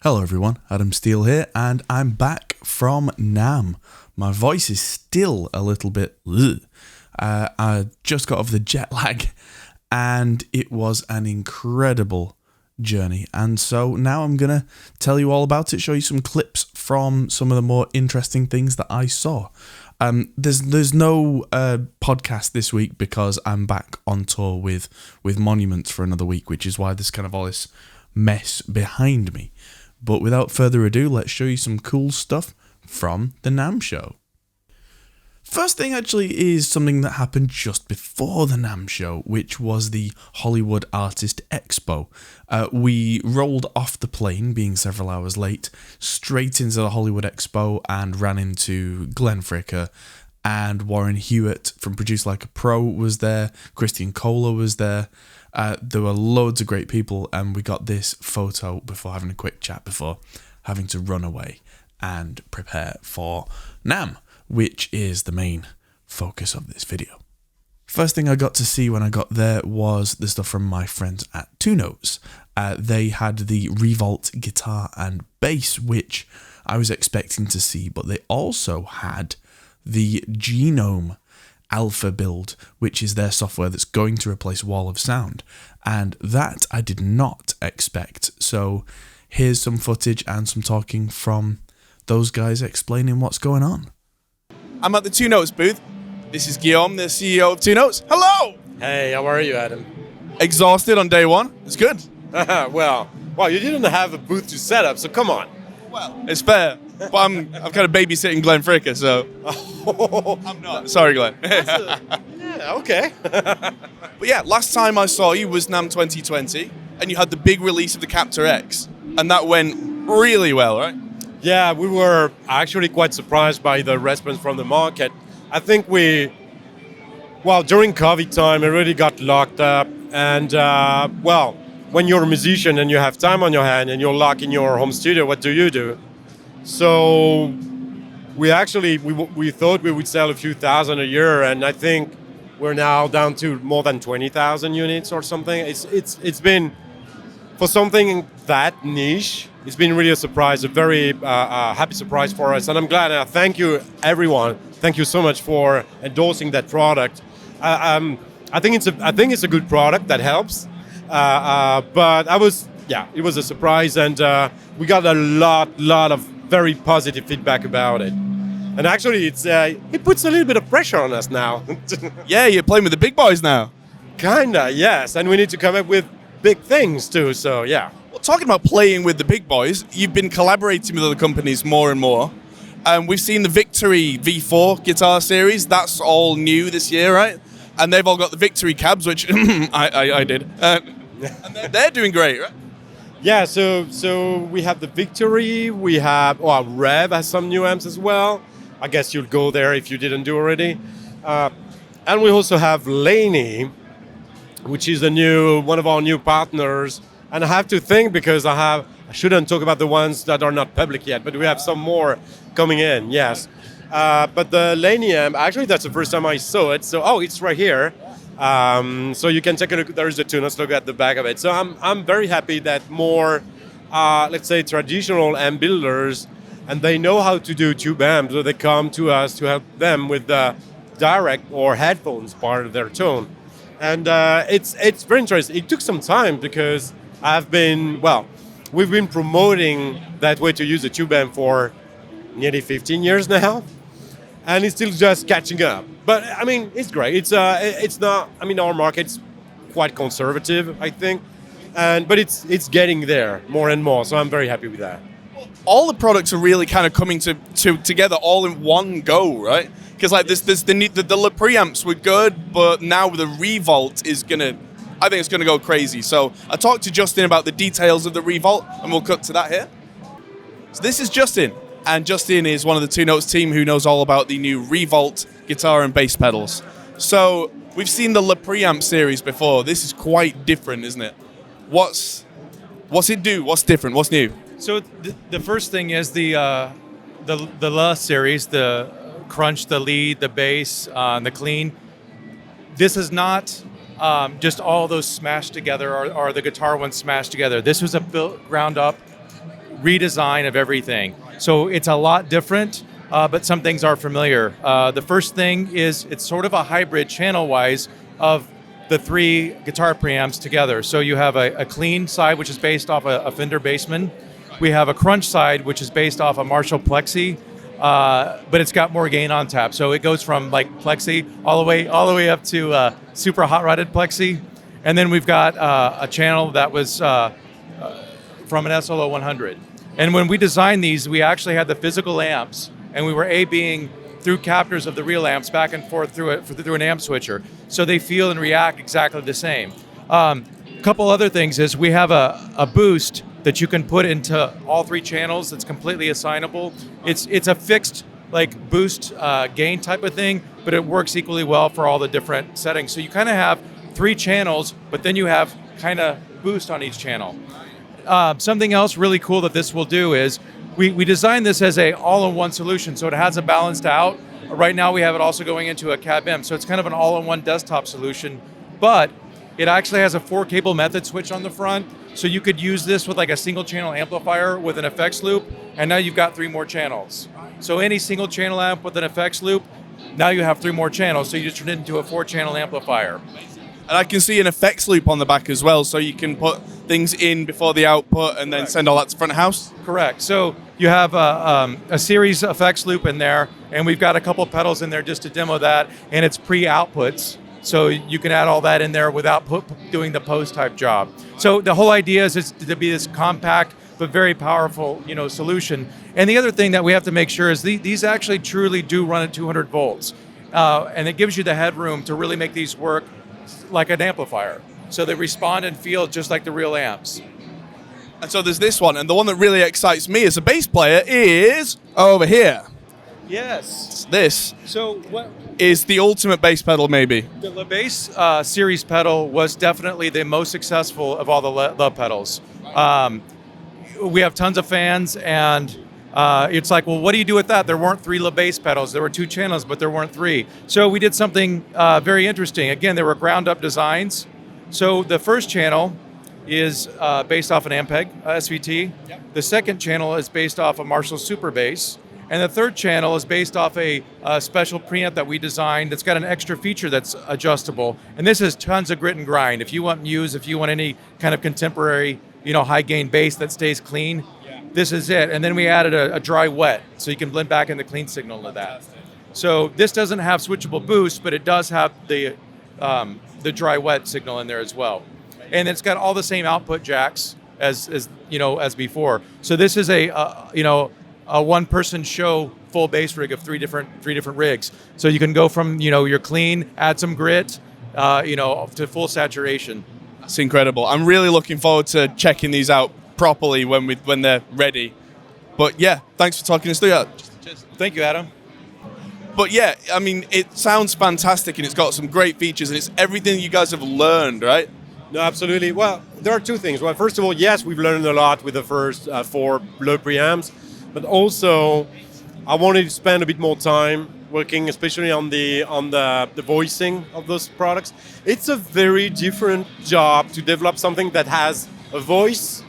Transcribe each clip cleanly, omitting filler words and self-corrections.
Hello everyone, Adam Steele here, and I'm back from NAMM. My voice is still a little bit I just got over the jet lag, and it was an incredible journey. And so now I'm going to tell you all about it, show you some clips from some of the more interesting things that I saw. There's no podcast this week because I'm back on tour with Monuments for another week, which is why there's kind of all this mess behind me. But without further ado, let's show you some cool stuff from the NAMM show. First thing actually is something that happened just before the NAMM show, which was the Hollywood Artist Expo. We rolled off the plane, being several hours late, straight into the Hollywood Expo and ran into Glenn Fricker, and Warren Hewitt from Produce Like a Pro was there, Christian Kohler was there. There were loads of great people, and we got this photo before having a quick chat before having to run away and prepare for NAMM, which is the main focus of this video. First thing I got to see when I got there was the stuff from my friends at Two Notes. They had the Revolt guitar and bass, which I was expecting to see, but they also had the Genome alpha build, which is their software that's going to replace Wall of Sound, and that I did not expect. So here's some footage and some talking from those guys explaining what's going on. I'm at the Two Notes booth. This is Guillaume, the CEO of Two Notes. Hello! Hey, how are you, Adam? Exhausted on day one. It's good. well, you didn't have a booth to set up, so come on. Well, it's fair. But I'm kind of babysitting Glenn Fricker, so I'm not. Sorry, Glenn. Yeah, okay. But yeah, last time I saw you was NAMM 2020, and you had the big release of the Captor X, and that went really well, right? Yeah, we were actually quite surprised by the response from the market. I think during COVID time, it really got locked up, and when you're a musician and you have time on your hand and you're locked in your home studio, what do? So we thought we would sell a few thousand a year, and I think we're now down to more than 20,000 units or something. It's been, for something that niche, it's been really a surprise, a very happy surprise for us, and I'm glad. Thank you, everyone. Thank you so much for endorsing that product. I think it's a good product that helps, but it was a surprise, and we got a lot of very positive feedback about it. And actually, it puts a little bit of pressure on us now. Yeah, you're playing with the big boys now. Kinda, yes. And we need to come up with big things too, so yeah. Well, talking about playing with the big boys, you've been collaborating with other companies more and more. We've seen the Victory V4 guitar series. That's all new this year, right? And they've all got the Victory cabs, which I did. And they're doing great, right? Yeah, so we have the Victory, we have, Rev has some new amps as well. I guess you'll go there if you didn't do already. And we also have Laney, which is one of our new partners. And I have to think, because I shouldn't talk about the ones that are not public yet, but we have some more coming in, yes. But the Laney amp, actually that's the first time I saw it, so it's right here. So you can take a look. There is a Two Notes logo at the back of it. So I'm very happy that more, let's say, traditional amp builders, and they know how to do tube amps, so they come to us to help them with the direct or headphones part of their tone. And it's very interesting. It took some time because we've been promoting that way to use a tube amp for nearly 15 years now, and it's still just catching up. But I mean, it's great. It's not. I mean, our market's quite conservative, I think, but it's getting there more and more. So I'm very happy with that. All the products are really kind of coming together all in one go, right? Because like there's the Le preamps were good, but now the Revolt I think it's gonna go crazy. So I talked to Justin about the details of the Revolt, and we'll cut to that here. So this is Justin. And Justin is one of the Two Notes team who knows all about the new Revolt guitar and bass pedals. So we've seen the Le Preamp series before. This is quite different, isn't it? What's it do? What's different? What's new? So the first thing is the La series, the crunch, the lead, the bass, the clean. This is not just all those smashed together or the guitar ones smashed together. This was a ground up redesign of everything. So it's a lot different, but some things are familiar. The first thing is it's sort of a hybrid channel-wise of the 3 guitar preamps together. So you have a clean side, which is based off a Fender Bassman. We have a crunch side, which is based off a Marshall Plexi, but it's got more gain on tap. So it goes from like Plexi all the way up to super hot-rodded Plexi. And then we've got a channel that was from an SLO 100. And when we designed these, we actually had the physical amps, and we were A/Bing through captors of the real amps back and forth through an amp switcher. So they feel and react exactly the same. Couple other things is we have a boost that you can put into all 3 channels that's completely assignable. It's a fixed like boost gain type of thing, but it works equally well for all the different settings. So you kind of have 3 channels, but then you have kind of boost on each channel. Something else really cool that this will do is we designed this as a all-in-one solution, so it has a balanced out. Right now we have it also going into a cab-in, so it's kind of an all-in-one desktop solution, but it actually has a 4-cable method switch on the front, so you could use this with like a single channel amplifier with an effects loop, and now you've got 3 more channels. So any single channel amp with an effects loop, now you have 3 more channels, so you just turn it into a 4-channel amplifier. And I can see an effects loop on the back as well, so you can put things in before the output and then send all that to front of house? Correct. So you have a series effects loop in there, and we've got a couple pedals in there just to demo that, and it's pre-outputs. So you can add all that in there without doing the post-type job. So the whole idea is to be this compact but very powerful, solution. And the other thing that we have to make sure is these actually truly do run at 200 volts. And it gives you the headroom to really make these work like an amplifier. So they respond and feel just like the real amps. And so there's this one, and the one that really excites me as a bass player is over here. Yes. This So what is the ultimate bass pedal, maybe. the La Bass series pedal was definitely the most successful of all the La pedals. We have tons of fans, and it's like, well, what do you do with that? There weren't 3 La Bass pedals. There were 2 channels, but there weren't 3. So we did something very interesting. Again, there were ground-up designs. So the first channel is based off an Ampeg SVT. Yep. The second channel is based off a Marshall Super Bass. And the third channel is based off a special preamp that we designed that's got an extra feature that's adjustable. And this is tons of grit and grind. If you want Muse, if you want any kind of contemporary, high gain bass that stays clean, this is it. And then we added a dry wet, so you can blend back in the clean signal to that. So this doesn't have switchable boost, but it does have the dry wet signal in there as well. And it's got all the same output jacks as before. So this is a one-person show full bass rig of three different rigs. So you can go from your clean, add some grit, to full saturation. That's incredible. I'm really looking forward to checking these out properly when they're ready. But yeah, thanks for talking us through that. Thank you, Adam. But yeah, I mean, it sounds fantastic and it's got some great features and it's everything you guys have learned, right? No, absolutely. Well, there are 2 things. Well, first of all, yes, we've learned a lot with the first 4 low preamps, but also I wanted to spend a bit more time working, especially on the voicing of those products. It's a very different job to develop something that has a voice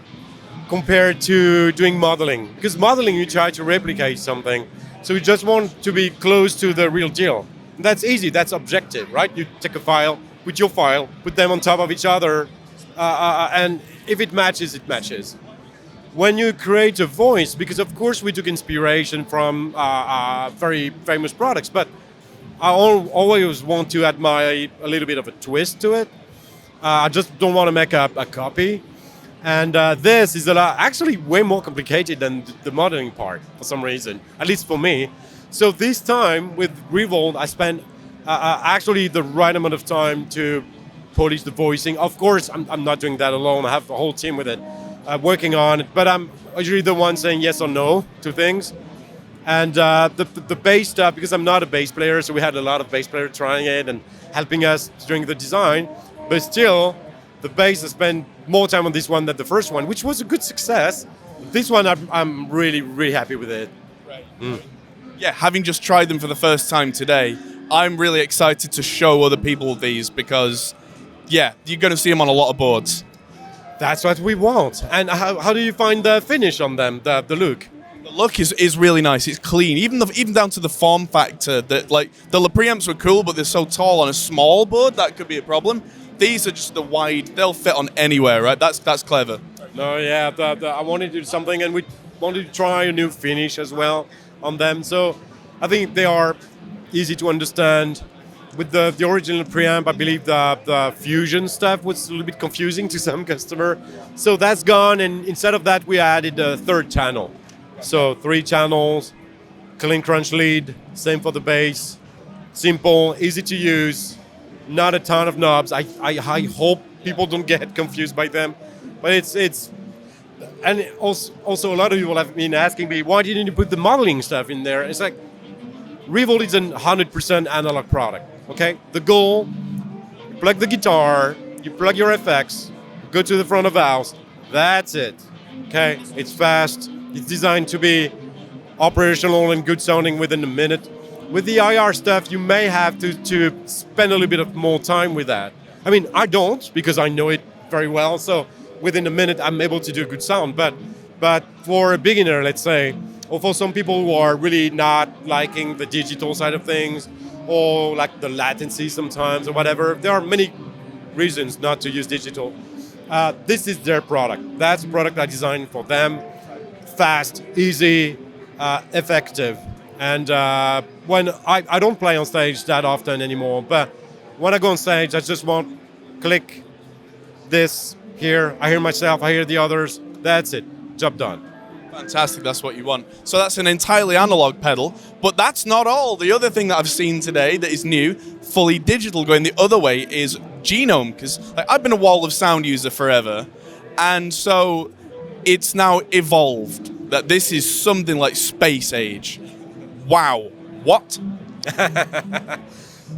compared to doing modeling. Because modeling, you try to replicate something. So you just want to be close to the real deal. And that's easy, that's objective, right? You take a file, put your file, put them on top of each other, and if it matches, it matches. When you create a voice, because of course we took inspiration from very famous products, but I always want to add a little bit of a twist to it. I just don't want to make a copy. And this is actually way more complicated than the modeling part for some reason, at least for me. So this time with Revolt, I spent actually the right amount of time to polish the voicing. Of course, I'm not doing that alone. I have a whole team with it working on it, but I'm usually the one saying yes or no to things. And the bass stuff, because I'm not a bass player, so we had a lot of bass players trying it and helping us during the design, but still, the bass, I spent more time on this one than the first one, which was a good success. This one, I'm really, really happy with it. Right. Yeah, having just tried them for the first time today, I'm really excited to show other people these because, yeah, you're going to see them on a lot of boards. That's what we want. And how do you find the finish on them, the look? The look is really nice. It's clean, even down to the form factor. That like the preamps were cool, but they're so tall on a small board that could be a problem. These are just the wide; they'll fit on anywhere, right? That's clever. No, yeah, I wanted to do something, and we wanted to try a new finish as well on them. So I think they are easy to understand. With the original preamp, I believe the fusion stuff was a little bit confusing to some customer. So that's gone, and instead of that, we added a third channel. So 3 channels, clean crunch lead, same for the bass. Simple, easy to use, not a ton of knobs. I hope people don't get confused by them. But it's and also a lot of people have been asking me, why didn't you put the modeling stuff in there? It's like, Revolt is a 100% analog product, okay? The goal, you plug the guitar, you plug your FX, go to the front of the house, that's it, okay? It's fast, it's designed to be operational and good sounding within a minute. With the IR stuff, you may have to spend a little bit of more time with that. I mean, I don't, because I know it very well, so within a minute I'm able to do a good sound, but for a beginner, let's say, or for some people who are really not liking the digital side of things, or like the latency sometimes, or whatever, there are many reasons not to use digital. This is their product. That's a product I designed for them. Fast, easy, effective. And when I don't play on stage that often anymore, but when I go on stage, I just want click this here. I hear myself, I hear the others. That's it. Job done. Fantastic, that's what you want. So that's an entirely analog pedal, but that's not all. The other thing that I've seen today that is new, fully digital going the other way, is Genome, because I've been a Wall of Sound user forever, and so it's now evolved that this is something like space age. Wow, what?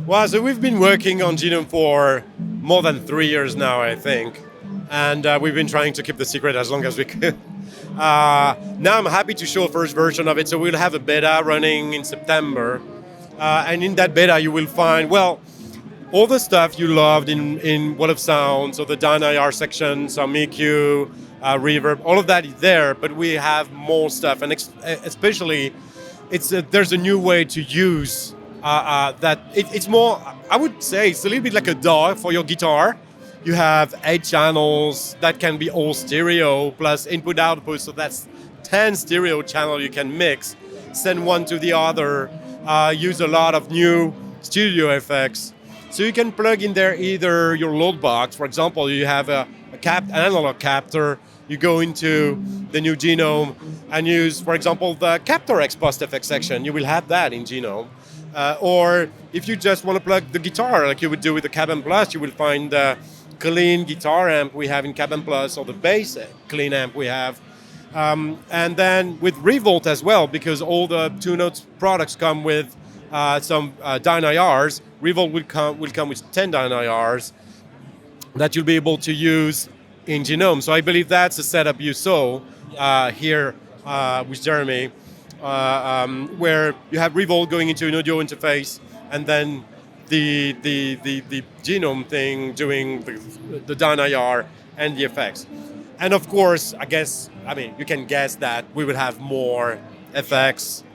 Well, so we've been working on Genome for more than 3 years now, I think, and we've been trying to keep the secret as long as we could. Now I'm happy to show a first version of it. So we'll have a beta running in September. And in that beta, you will find, well, all the stuff you loved in Wall of Sound. So the Dyna-IR section, some EQ, reverb, all of that is there. But we have more stuff. And especially, there's a new way to use that. It's more, I would say, it's a little bit like a DAW for your guitar. You have 8 channels that can be all stereo plus input output, so that's 10 stereo channels you can mix, send one to the other, use a lot of new studio effects. So you can plug in there either your load box, for example, you have an analog captor, you go into the new Genome and use, for example, the Captor X Post Effects section, you will have that in Genome. Or if you just want to plug the guitar like you would do with the Cabin Plus, you will find clean guitar amp we have in Cabin Plus, or the bass clean amp we have. And then with Revolt as well, because all the 2-note products come with some Dyna-IRs. Revolt will come with 10 Dyna-IRs that you'll be able to use in Genome. So I believe that's the setup you saw here with Jeremy, where you have Revolt going into an audio interface, and then the Genome thing doing the Dyna-IR and the effects. And of course, you can guess that we will have more effects.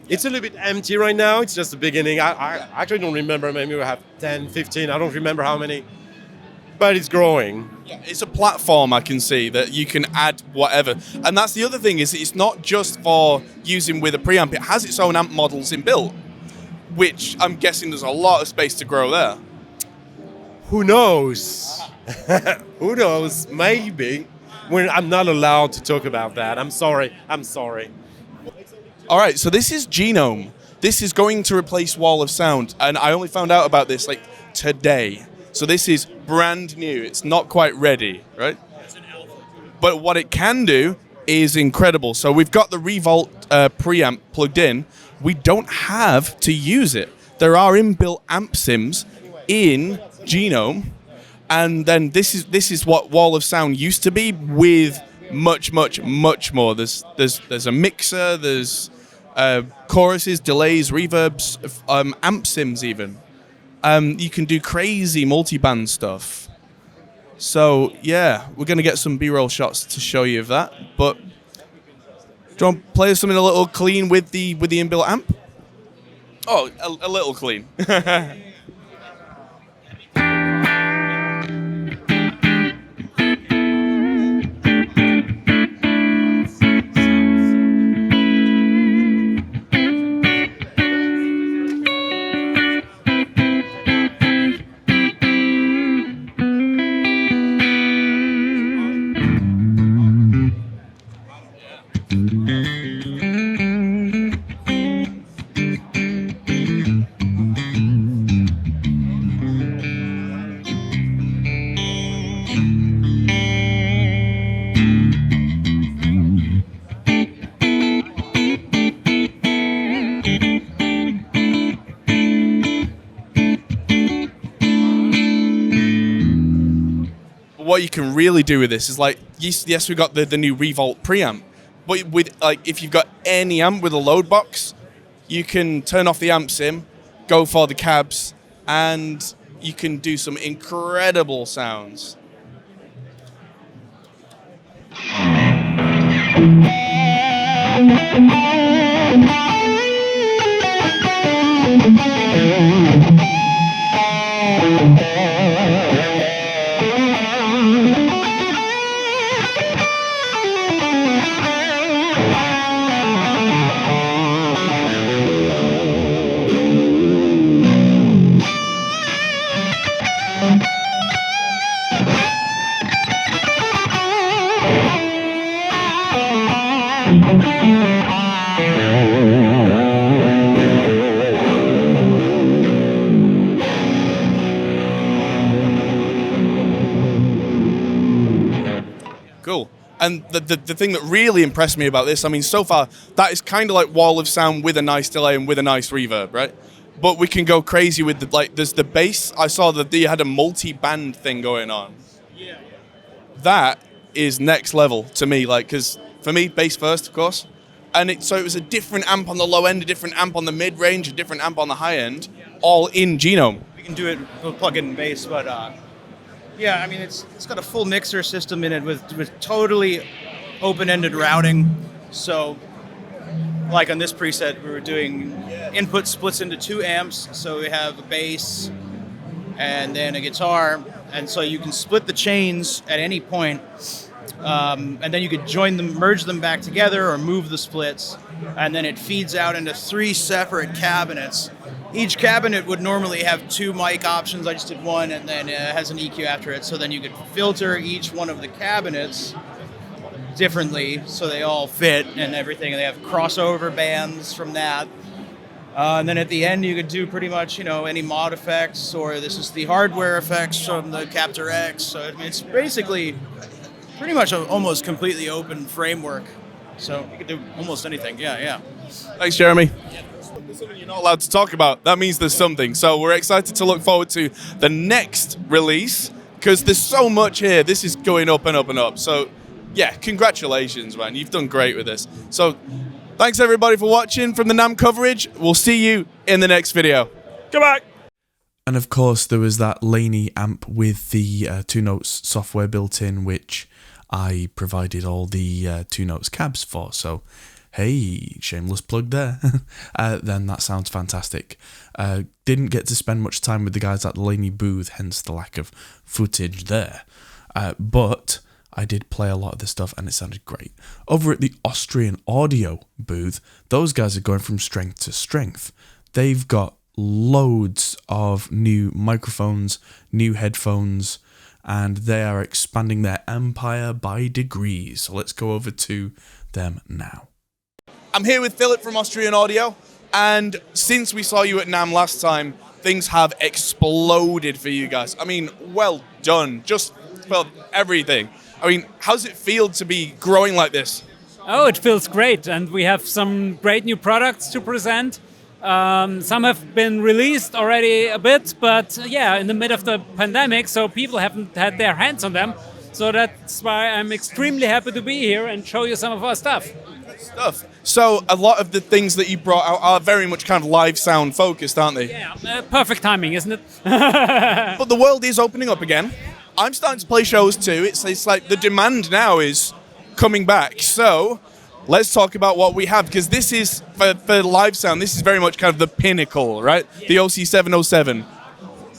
It's a little bit empty right now. It's just the beginning. I actually don't remember. Maybe we have 10, 15. I don't remember how many. But it's growing. Yeah, it's a platform I can see that you can add whatever. And that's the other thing, is it's not just for using with a preamp. It has its own amp models inbuilt, which I'm guessing there's a lot of space to grow there. Who knows? Who knows? Maybe. I'm not allowed to talk about that. I'm sorry. All right, so this is Genome. This is going to replace Wall of Sound, and I only found out about this today. So this is brand new. It's not quite ready, right? But what it can do is incredible. So we've got the Revolt preamp plugged in. We don't have to use it. There are inbuilt amp sims in Genome, and then this is what Wall of Sound used to be, with much more. There's a mixer, there's choruses, delays, reverbs, amp sims even. You can do crazy multi-band stuff. So yeah, we're gonna get some B-roll shots to show you of that. But do you want to play something a little clean with the inbuilt amp? Oh, a little clean. What you can really do with this is like, yes, we got the new Revolt preamp, but with like if you've got any amp with a load box, you can turn off the amp sim, go for the cabs, and you can do some incredible sounds. Cool. And the thing that really impressed me about this, I mean, so far, that is kind of like wall of sound with a nice delay and with a nice reverb, right? But we can go crazy with there's the bass. I saw that they had a multi-band thing going on. Yeah. That is next level to me, because for me, bass first, of course. And so it was a different amp on the low end, a different amp on the mid-range, a different amp on the high end, all in Genome. We can do it with plug-in bass, but yeah, I mean, it's got a full mixer system in it with totally open-ended routing. So, like on this preset, we were doing input splits into 2 amps. So we have a bass and then a guitar. And so you can split the chains at any point. And then you could merge them back together or move the splits. And then it feeds out into 3 separate cabinets. Each cabinet would normally have 2 mic options. I just did 1, and then it has an EQ after it. So then you could filter each one of the cabinets differently so they all fit and everything. And they have crossover bands from that. And then at the end, you could do pretty much, any mod effects, or this is the hardware effects from the Captor X. So I mean, it's basically pretty much an almost completely open framework. So you could do almost anything. Yeah. Thanks, Jeremy. There's something you're not allowed to talk about. That means there's something. So we're excited to look forward to the next release, because there's so much here. This is going up and up and up. So yeah, congratulations, man. You've done great with this. So thanks everybody for watching from the NAMM coverage. We'll see you in the next video. Goodbye. And of course, there was that Laney amp with the 2 Notes software built in, which I provided all the 2 Notes cabs for. So, hey, shameless plug there. Then that sounds fantastic. Didn't get to spend much time with the guys at the Laney booth, hence the lack of footage there. But I did play a lot of this stuff and it sounded great. Over at the Austrian audio booth, those guys are going from strength to strength. They've got loads of new microphones, new headphones, and they are expanding their empire by degrees. So let's go over to them now. I'm here with Philip from Austrian Audio, and since we saw you at NAMM last time, things have exploded for you guys. I mean, well done. Just for everything. I mean, how's it feel to be growing like this? Oh, it feels great, and we have some great new products to present. Some have been released already a bit, but yeah, in the middle of the pandemic, so people haven't had their hands on them. So that's why I'm extremely happy to be here and show you some of our stuff. So a lot of the things that you brought out are very much kind of live sound focused, aren't they? Yeah, perfect timing, isn't it? But the world is opening up again. I'm starting to play shows too. It's like the demand now is coming back. So let's talk about what we have, because this is, for live sound, this is very much kind of the pinnacle, right? The OC707.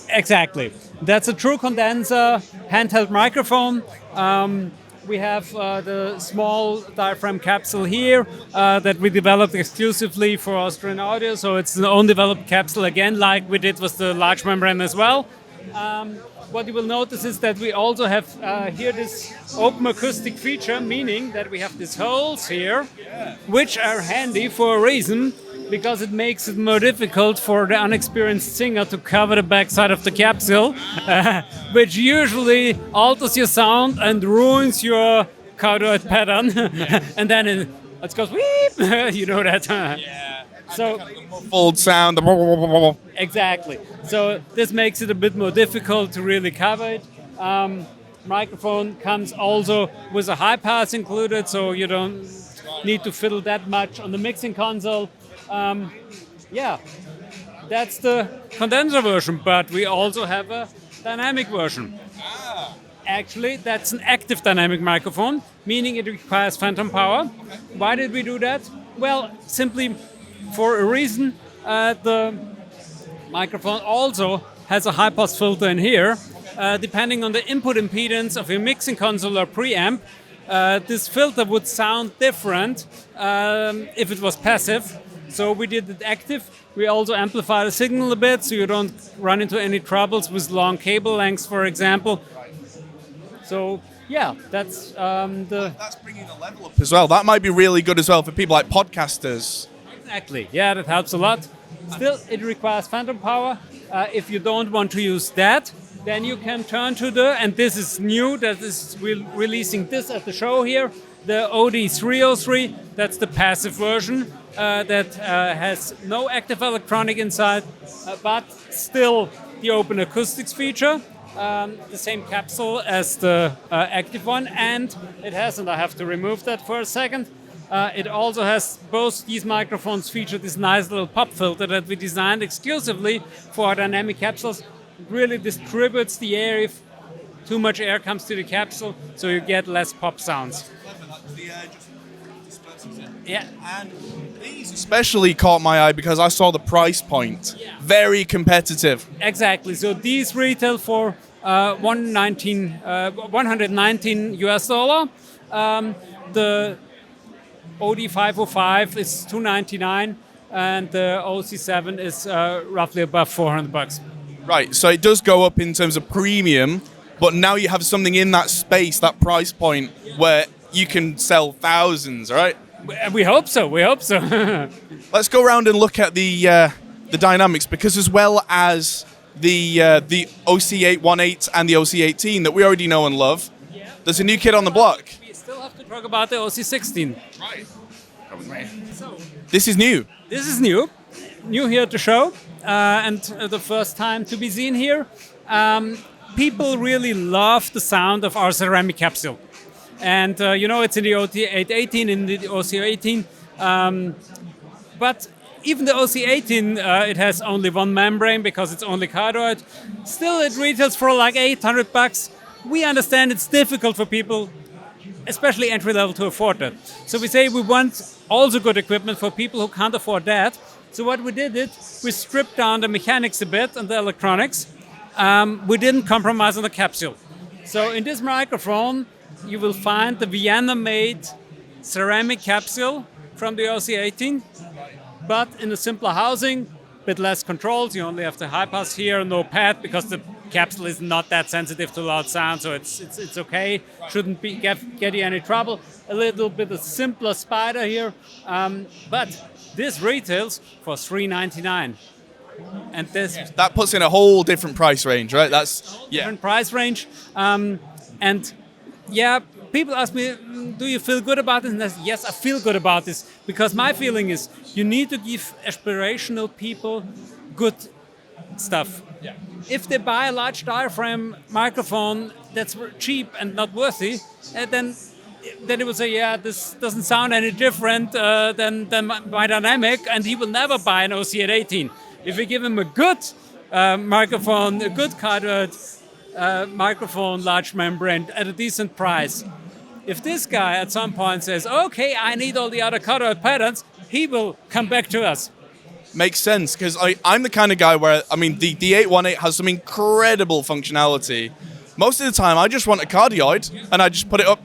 Exactly. That's a true condenser handheld microphone. We have the small diaphragm capsule here that we developed exclusively for Austrian audio. So it's an own developed capsule again, like we did with the large membrane as well. What you will notice is that we also have here this open acoustic feature, meaning that we have these holes here, which are handy for a reason, because it makes it more difficult for the unexperienced singer to cover the backside of the capsule, which usually alters your sound and ruins your cardioid pattern. And then it goes weep, you know that. So Muffled sound. exactly. So this makes it a bit more difficult to really cover it. Microphone comes also with a high pass included, so you don't need to fiddle that much on the mixing console. Yeah, that's the condenser version, but we also have a dynamic version. Actually, that's an active dynamic microphone, meaning it requires phantom power. Why did we do that? Well, simply for a reason. The microphone also has a high-pass filter in here. Depending on the input impedance of your mixing console or preamp, this filter would sound different if it was passive. So we did it active. We also amplify the signal a bit so you don't run into any troubles with long cable lengths, for example. So yeah, that's That's bringing the level up as well. That might be really good as well for people like podcasters. Exactly. Yeah, that helps a lot. Still, it requires phantom power. If you don't want to use that, then you can turn to and this is new, that is releasing this at the show here, the OD303. That's the passive version that has no active electronic inside, but still the open acoustics feature. The same capsule as the active one, and it has, and I have to remove that for a second, it also has, both these microphones feature this nice little pop filter that we designed exclusively for our dynamic capsules. It really distributes the air if too much air comes to the capsule, so you get less pop sounds. Yeah. And these especially caught my eye because I saw the price point. Yeah. Very competitive. Exactly. So these retail for $119 US. The OD505 is $299, and the OC7 is roughly above $400. Right, so it does go up in terms of premium, but now you have something in that space, that price point, where you can sell thousands, right? We hope so. We hope so. Let's go around and look at the dynamics, because as well as the OC818 and the OC18 that we already know and love, there's a new kid on the block. We still have to talk about the OC16. Right. So, This is new. this is new here at the show, and the first time to be seen here. People really love the sound of our ceramic capsule. And it's in the OT818, in the OC18. But even the OC18, it has only one membrane because it's only cardioid. Still, it retails for like $800. We understand it's difficult for people, especially entry level, to afford that. So we say we want also good equipment for people who can't afford that. So what we did we stripped down the mechanics a bit and the electronics. We didn't compromise on the capsule. So in this microphone, you will find the Vienna-made ceramic capsule from the OC18, but in a simpler housing, a bit less controls. You only have the high pass here, no pad, because the capsule is not that sensitive to loud sound, so it's okay. Shouldn't get you any trouble. A little bit of simpler spider here, but this retails for $399. And that puts in a whole different price range, right? That's different price range, and. Yeah, people ask me, do you feel good about this? And I say, yes, I feel good about this, because my feeling is you need to give aspirational people good stuff. Yeah. If they buy a large diaphragm microphone that's cheap and not worthy, then they will say, yeah, this doesn't sound any different than my dynamic, and he will never buy an OC818. If we give him a good microphone, a good cardioid, microphone, large membrane at a decent price. If this guy at some point says, okay, I need all the other Cutaway patterns, he will come back to us. Makes sense, because I'm the kind of guy where, I mean, the 818 has some incredible functionality. Most of the time, I just want a cardioid, and I just put it up.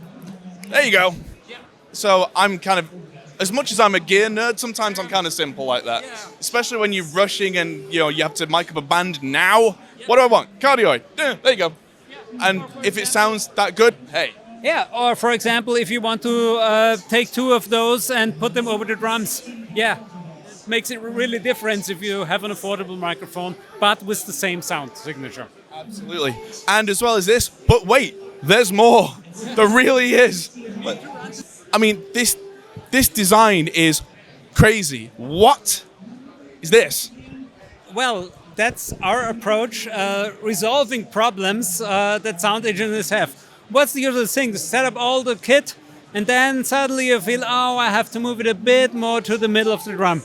There you go. So I'm kind of, as much as I'm a gear nerd, sometimes I'm kind of simple like that. Especially when you're rushing and, you have to mic up a band now. What do I want? Cardioid. There you go. And if it sounds that good, hey. Yeah, or for example, if you want to take 2 of those and put them over the drums, it makes it really different if you have an affordable microphone, but with the same sound signature. Absolutely. And as well as this, but wait, there's more. There really is. I mean, this design is crazy. What is this? Well, that's our approach, resolving problems that sound engineers have. What's the usual thing? To set up all the kit, and then suddenly you feel, I have to move it a bit more to the middle of the drum.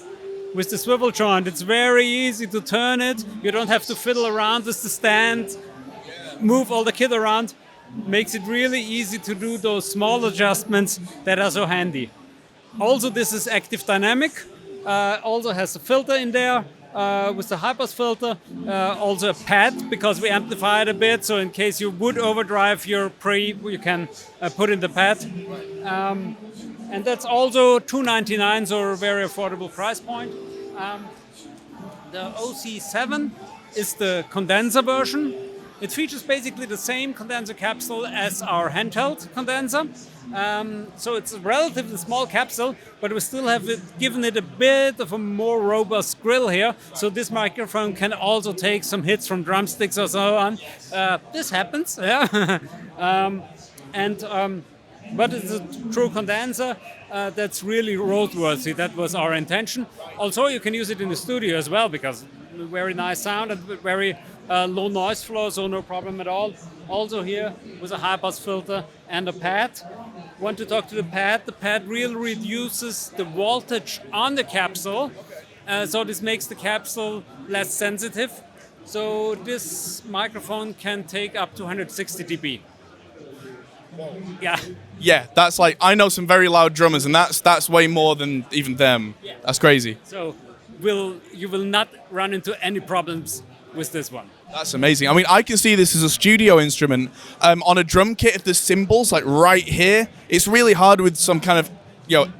With the swivel joint, it's very easy to turn it. You don't have to fiddle around with the stand, move all the kit around. Makes it really easy to do those small adjustments that are so handy. Also, this is active dynamic. Also has a filter in there with the high pass filter. Also a pad, because we amplify it a bit. So in case you would overdrive your pre, you can put in the pad. And that's also $299, so a very affordable price point. The OC7 is the condenser version. It features basically the same condenser capsule as our handheld condenser. So it's a relatively small capsule, but we still have given it a bit of a more robust grill here. So this microphone can also take some hits from drumsticks or so on. This happens, yeah. But it's a true condenser that's really roadworthy. That was our intention. Also, you can use it in the studio as well, because very nice sound and very low noise flow, so no problem at all. Also here with a high pass filter and a pad. Want to talk to the pad? The pad really reduces the voltage on the capsule, so this makes the capsule less sensitive. So this microphone can take up to 160 dB. Yeah. Yeah, that's like, I know some very loud drummers, and that's way more than even them. Yeah. That's crazy. So you will not run into any problems with this one. That's amazing. I mean, I can see this as a studio instrument. On a drum kit, if there's cymbals like right here, it's really hard with some kind of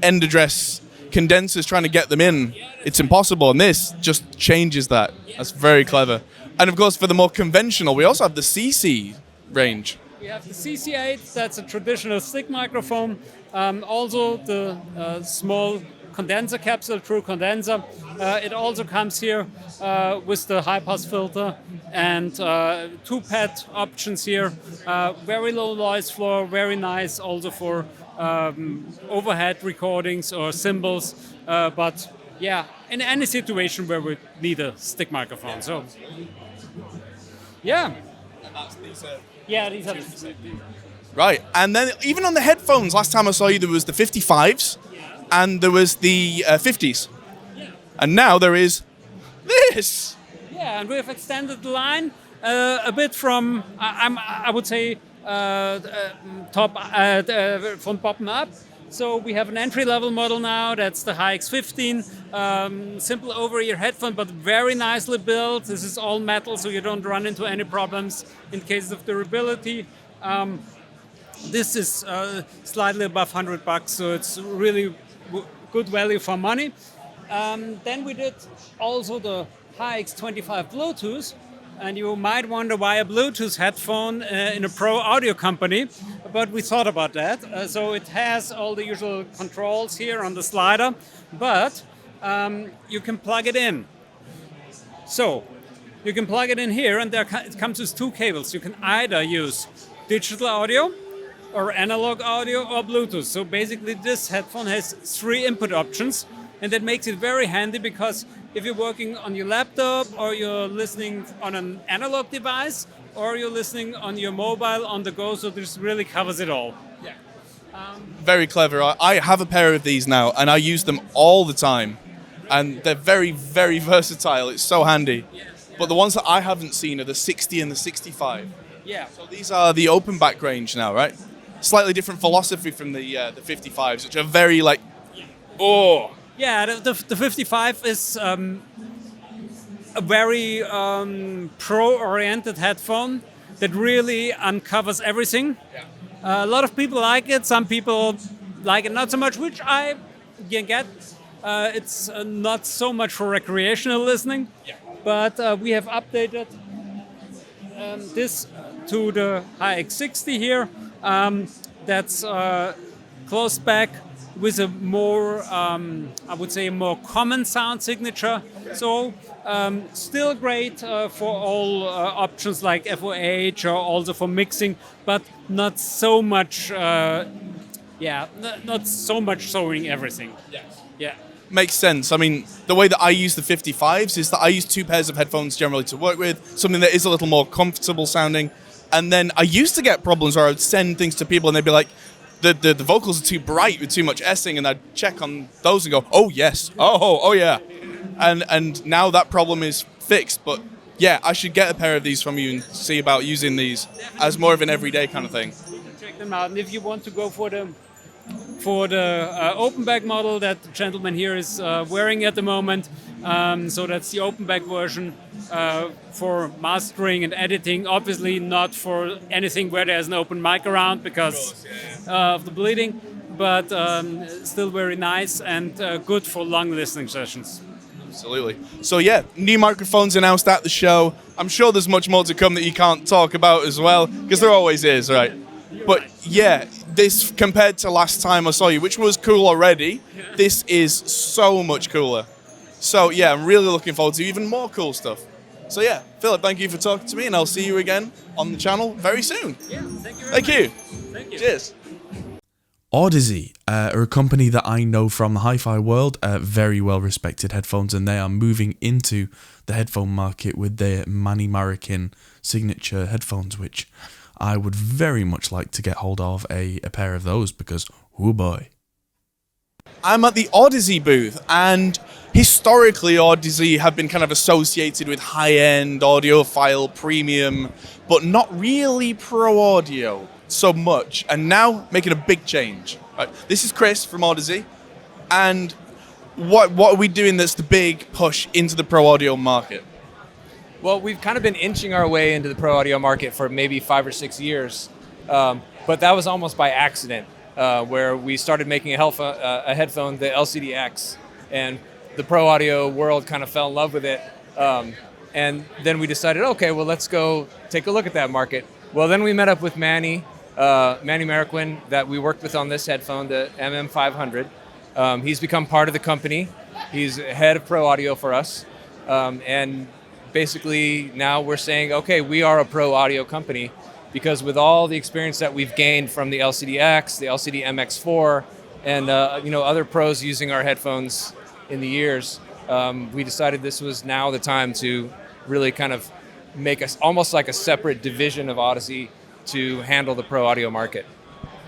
end address condensers trying to get them in. It's impossible, and this just changes that. That's very clever. And of course, for the more conventional, we also have the CC range. We have the CC8, that's a traditional stick microphone. Also the small condenser capsule, true condenser. It also comes here with the high pass filter and 2 pad options here. Very low noise floor, very nice also for overhead recordings or cymbals. But yeah, in any situation where we need a stick microphone. So yeah. Yeah, these are the Right, and then even on the headphones, last time I saw you, there was the 55s, and there was the 50s. Yeah. And now there is this. Yeah, and we have extended the line a bit from, I would say, from bottom up. So we have an entry-level model now, that's the HX15, simple over-ear headphone, but very nicely built. This is all metal, so you don't run into any problems in cases of durability. This is slightly above $100, so it's really good value for money. Then we did also the HX25 Bluetooth, and you might wonder why a Bluetooth headphone in a pro audio company, but we thought about that. So it has all the usual controls here on the slider, but you can plug it in. So you can plug it in here, and it comes with 2 cables. You can either use digital audio or analog audio or Bluetooth. So basically this headphone has 3 input options, and that makes it very handy because if you're working on your laptop or you're listening on an analog device or you're listening on your mobile on the go, so this really covers it all. Yeah. Very clever. I have a pair of these now, and I use them all the time, and they're very, very versatile. It's so handy. But the ones that I haven't seen are the 60 and the 65. Yeah. So these are the open back range now, right? Slightly different philosophy from the 55s, which are very like, oh. Yeah, the 55 is a very pro-oriented headphone that really uncovers everything. Yeah. A lot of people like it. Some people like it not so much, which I can get. It's not so much for recreational listening, but we have updated this to the HX60 here. That's closed back with a more, I would say, a more common sound signature. So still great for all options like FOH or also for mixing, but not so much. Not so much showing everything. Yeah. Makes sense. I mean, the way that I use the 55s is that I use 2 pairs of headphones generally to work with, something that is a little more comfortable sounding. And then I used to get problems where I would send things to people and they'd be like, the vocals are too bright with too much S-ing, and I'd check on those and go, oh yes, oh yeah. And now that problem is fixed, but yeah, I should get a pair of these from you and see about using these as more of an everyday kind of thing. Check them out, and if you want to go for the open back model that the gentleman here is wearing at the moment, so that's the open back version for mastering and editing, obviously not for anything where there's an open mic around because of the bleeding, but still very nice and good for long listening sessions. Absolutely. So yeah, new microphones announced at the show. I'm sure there's much more to come that you can't talk about as well, because there always is, right? But yeah, this compared to last time I saw you, which was cool already, this is so much cooler. So yeah, I'm really looking forward to even more cool stuff. So yeah, Philip, thank you for talking to me, and I'll see you again on the channel very soon. Yeah, thank you very Thank much. you. Thank you. Cheers. Audeze are a company that I know from the hi-fi world, very well respected headphones, and they are moving into the headphone market with their Manny Marroquin signature headphones, which I would very much like to get hold of a pair of those because, oh boy. I'm at the Audeze booth, and historically Audeze have been kind of associated with high-end audiophile premium, but not really pro audio so much, and now making a big change. Right. This is Chris from Audeze, and what are we doing that's the big push into the pro audio market? Well, we've kind of been inching our way into the pro audio market for maybe 5 or 6 years, but that was almost by accident, where we started making a headphone, the LCD-X, and the pro audio world kind of fell in love with it. And then we decided, okay, well, let's go take a look at that market. Well, then we met up with Manny Marroquin, that we worked with on this headphone, the MM500. He's become part of the company. He's head of pro audio for us. And basically now we're saying, okay, we are a pro audio company, because with all the experience that we've gained from the LCD-X, the LCD MX4, and other pros using our headphones in the years, we decided this was now the time to really kind of make us almost like a separate division of Audeze to handle the pro audio market.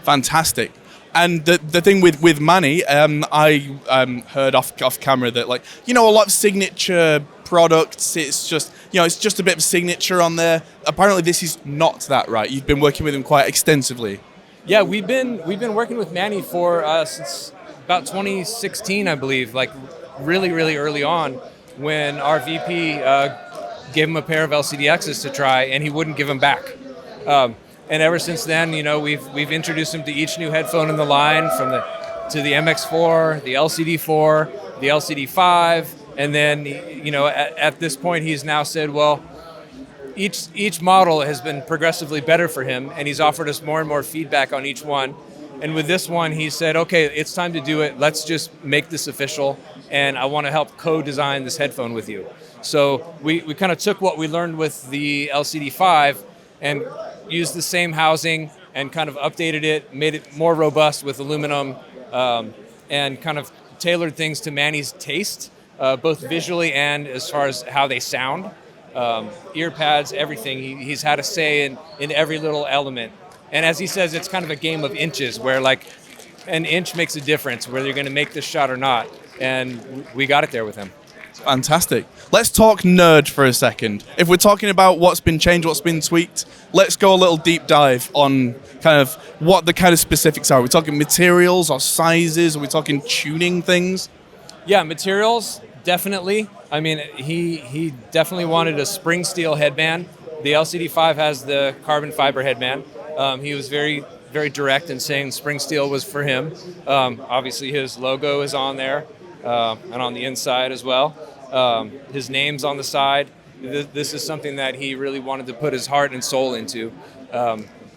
Fantastic. And the thing with Manny, I heard off camera that, like, a lot of signature products, it's just a bit of signature on there. Apparently this is not that, right? You've been working with him quite extensively. Yeah, we've been working with Manny for since about 2016, I believe, like really, really early on, when our VP gave him a pair of LCD-Xs to try, and he wouldn't give them back. And ever since then, we've introduced him to each new headphone in the line, to the MX4, the LCD4, the LCD5, and then at this point he's now said, well, each model has been progressively better for him, and he's offered us more and more feedback on each one. And with this one, he said, okay, it's time to do it. Let's just make this official, and I want to help co-design this headphone with you. So we kind of took what we learned with the LCD5 and used the same housing and kind of updated it, made it more robust with aluminum, and kind of tailored things to Manny's taste, both visually and as far as how they sound. Ear pads, everything. He's had a say in every little element. And as he says, it's kind of a game of inches, where like an inch makes a difference whether you're going to make this shot or not. And we got it there with him. Fantastic. Let's talk nerd for a second. If we're talking about what's been changed, what's been tweaked, let's go a little deep dive on kind of what the kind of specifics are. Are we talking materials or sizes? Are we talking tuning things? Yeah, materials, definitely. I mean, he definitely wanted a spring steel headband. The LCD5 has the carbon fiber headband. He was very, very direct in saying spring steel was for him. Obviously, his logo is on there and on the inside as well. His name's on the side. This is something that he really wanted to put his heart and soul into.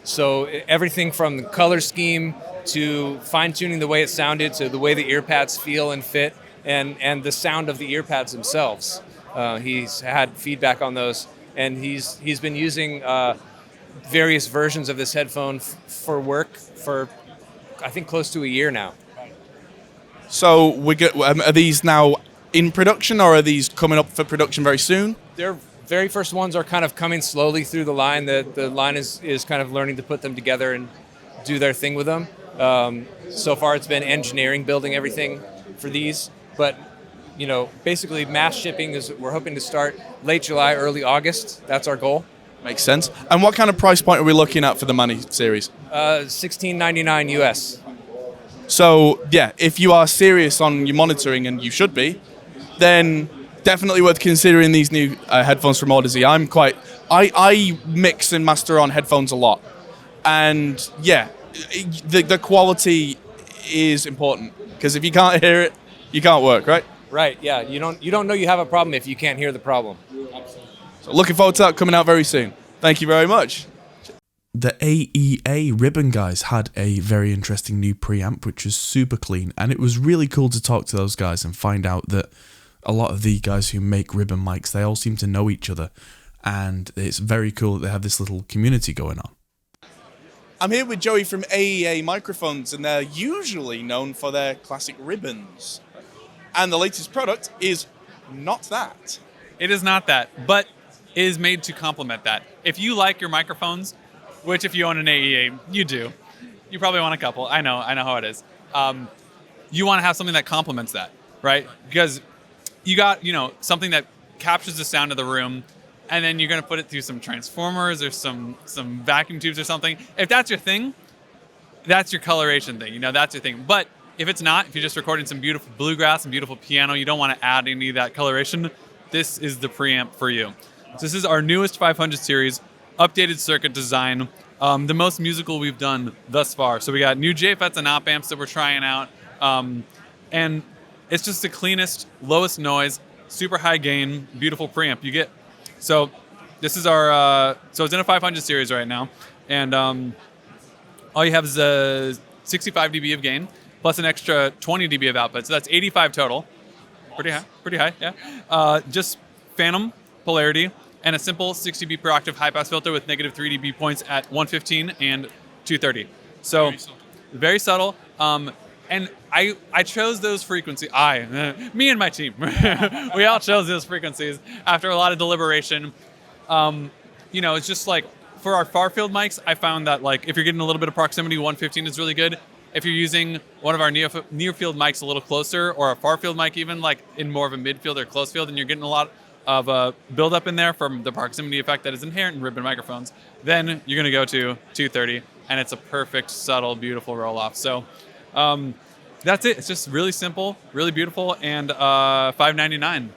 So everything from the color scheme to fine-tuning the way it sounded to the way the ear pads feel and fit and the sound of the ear pads themselves. He's had feedback on those, and he's been using various versions of this headphone for work for, I think, close to a year now. So are these now in production, or are these coming up for production very soon? Their very first ones are kind of coming slowly through the line. The line is kind of learning to put them together and do their thing with them. So far, it's been engineering building everything for these. But, basically mass shipping we're hoping to start late July, early August. That's our goal. Makes sense. And what kind of price point are we looking at for the Mani series? $16.99 US. So, yeah, if you are serious on your monitoring, and you should be, then definitely worth considering these new headphones from Audeze. I mix and master on headphones a lot. And, yeah, the quality is important. Because if you can't hear it, you can't work, right? Right, yeah. You don't know you have a problem if you can't hear the problem. So looking forward to that coming out very soon. Thank you very much. The AEA Ribbon guys had a very interesting new preamp, which was super clean, and it was really cool to talk to those guys and find out that a lot of the guys who make ribbon mics, they all seem to know each other, and it's very cool that they have this little community going on. I'm here with Joey from AEA Microphones, and they're usually known for their classic ribbons. And the latest product is not that. It is not that, but it is made to complement that. If you like your microphones, which if you own an AEA, you do. You probably want a couple. I know how it is. You want to have something that complements that, right? Because you got, something that captures the sound of the room, and then you're going to put it through some transformers or some vacuum tubes or something. If that's your thing, that's your coloration thing. That's your thing. But if it's not, if you're just recording some beautiful bluegrass and beautiful piano, you don't want to add any of that coloration, this is the preamp for you. So this is our newest 500 series, updated circuit design, the most musical we've done thus far. So we got new JFETs and op amps that we're trying out, and it's just the cleanest, lowest noise, super high gain, beautiful preamp you get. So this is our, so it's in a 500 series right now, and all you have is a 65 dB of gain, plus an extra 20 dB of output, so that's 85 total. Pretty high, yeah. Just phantom polarity, and a simple 6 dB per octave high-pass filter with negative 3 dB points at 115 and 230. So very subtle. And I chose those frequencies. Me and my team, we all chose those frequencies after a lot of deliberation. It's just like for our far-field mics, I found that like if you're getting a little bit of proximity, 115 is really good. If you're using one of our near-field mics a little closer, or a far-field mic even, like in more of a mid-field or close field, and you're getting a lot of build-up in there from the proximity effect that is inherent in ribbon microphones, then you're going to go to 230, and it's a perfect, subtle, beautiful roll-off. So that's it. It's just really simple, really beautiful, and $599.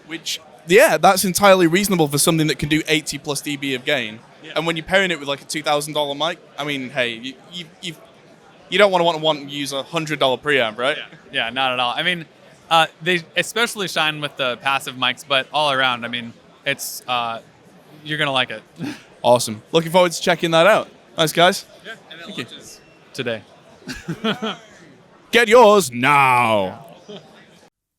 Which, yeah, that's entirely reasonable for something that can do 80 plus dB of gain. Yeah. And when you're pairing it with like a $2,000 mic, I mean, hey, you don't want to use a $100 preamp, right? Yeah, not at all. I mean, they especially shine with the passive mics, but all around, I mean, it's you're gonna like it. Awesome. Looking forward to checking that out. Nice, guys. Yeah, and it launches today. Get yours now.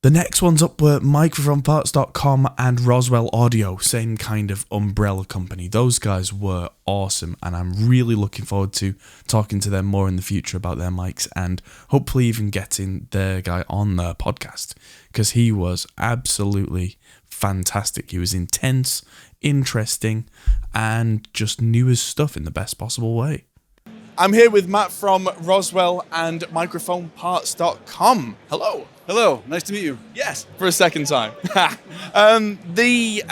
The next ones up were microphoneparts.com and Roswell Audio, same kind of umbrella company. Those guys were awesome, and I'm really looking forward to talking to them more in the future about their mics, and hopefully even getting their guy on their podcast, because he was absolutely fantastic. He was intense, interesting, and just knew his stuff in the best possible way. I'm here with Matt from Roswell and microphoneparts.com. Hello. Hello, nice to meet you. Yes, for a second time. The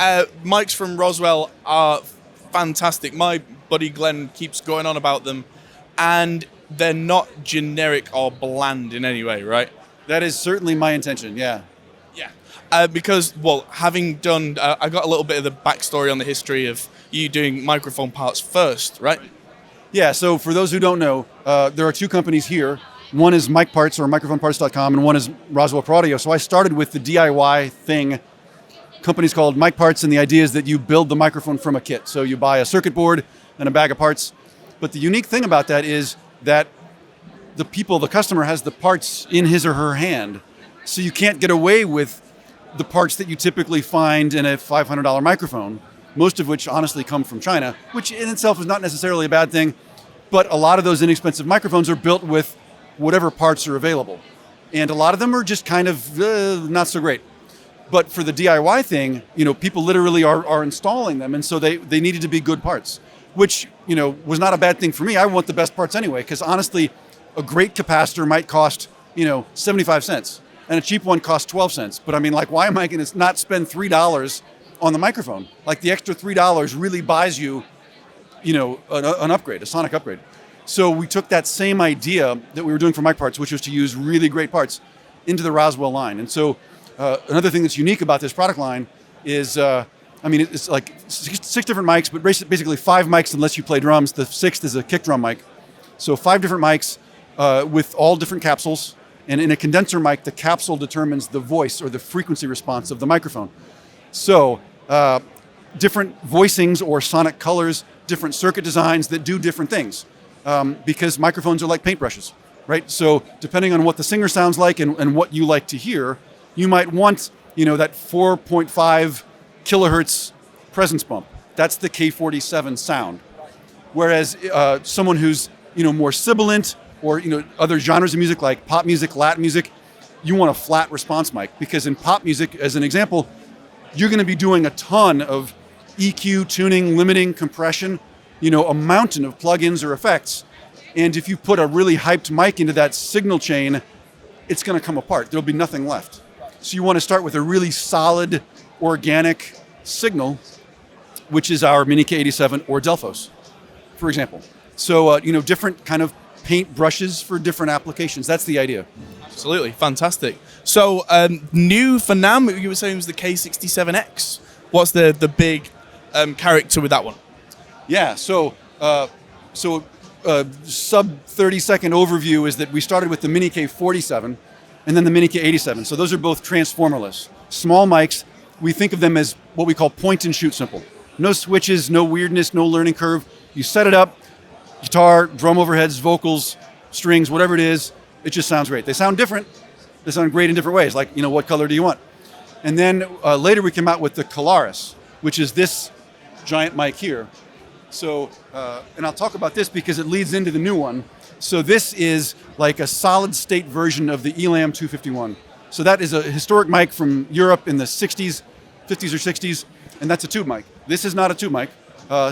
mics from Roswell are fantastic. My buddy Glenn keeps going on about them, and they're not generic or bland in any way, right? That is certainly my intention, yeah. Yeah. Because, well, having done, I got a little bit of the backstory on the history of you doing microphone parts first, right? Yeah, so for those who don't know, there are two companies here. One is Mic Parts or microphoneparts.com, and one is Roswell Pro Audio. So I started with the DIY thing. Company's called Mic Parts, and the idea is that you build the microphone from a kit. So you buy a circuit board and a bag of parts. But the unique thing about that is that the customer has the parts in his or her hand. So you can't get away with the parts that you typically find in a $500 microphone, most of which honestly come from China, which in itself is not necessarily a bad thing. But a lot of those inexpensive microphones are built with whatever parts are available. And a lot of them are just kind of not so great. But for the DIY thing, people literally are installing them. And so they needed to be good parts, which, was not a bad thing for me. I want the best parts anyway, because honestly, a great capacitor might cost, 75 cents and a cheap one costs 12 cents. But I mean, why am I going to not spend $3 on the microphone? The extra $3 really buys you, an upgrade, a sonic upgrade. So we took that same idea that we were doing for Mic Parts, which was to use really great parts, into the Roswell line. And so another thing that's unique about this product line is, it's like six different mics, but basically 5 mics unless you play drums. The 6th is a kick drum mic. So 5 different mics with all different capsules. And in a condenser mic, the capsule determines the voice or the frequency response of the microphone. So different voicings or sonic colors, different circuit designs that do different things. Because microphones are like paintbrushes, right? So depending on what the singer sounds like and what you like to hear, you might want, that 4.5 kilohertz presence bump. That's the K47 sound. Whereas someone who's, more sibilant or, other genres of music like pop music, Latin music, you want a flat response mic. Because in pop music, as an example, you're going to be doing a ton of EQ, tuning, limiting, compression, a mountain of plugins or effects. And if you put a really hyped mic into that signal chain, it's going to come apart. There'll be nothing left. So you want to start with a really solid, organic signal, which is our Mini K87 or Delphos, for example. So, different kind of paint brushes for different applications. That's the idea. Absolutely. Fantastic. So, new for NAMM, you were saying was the K67X. What's the big character with that one? Yeah, so sub 30-second overview is that we started with the Mini K47 and then the Mini K87. So those are both transformerless. Small mics, we think of them as what we call point and shoot simple. No switches, no weirdness, no learning curve. You set it up, guitar, drum overheads, vocals, strings, whatever it is, it just sounds great. They sound different. They sound great in different ways, like, what color do you want? And then later we came out with the Colaris, which is this giant mic here. So, and I'll talk about this because it leads into the new one. So this is like a solid state version of the Elam 251. So that is a historic mic from Europe in the 50s or 60s, and that's a tube mic. This is not a tube mic,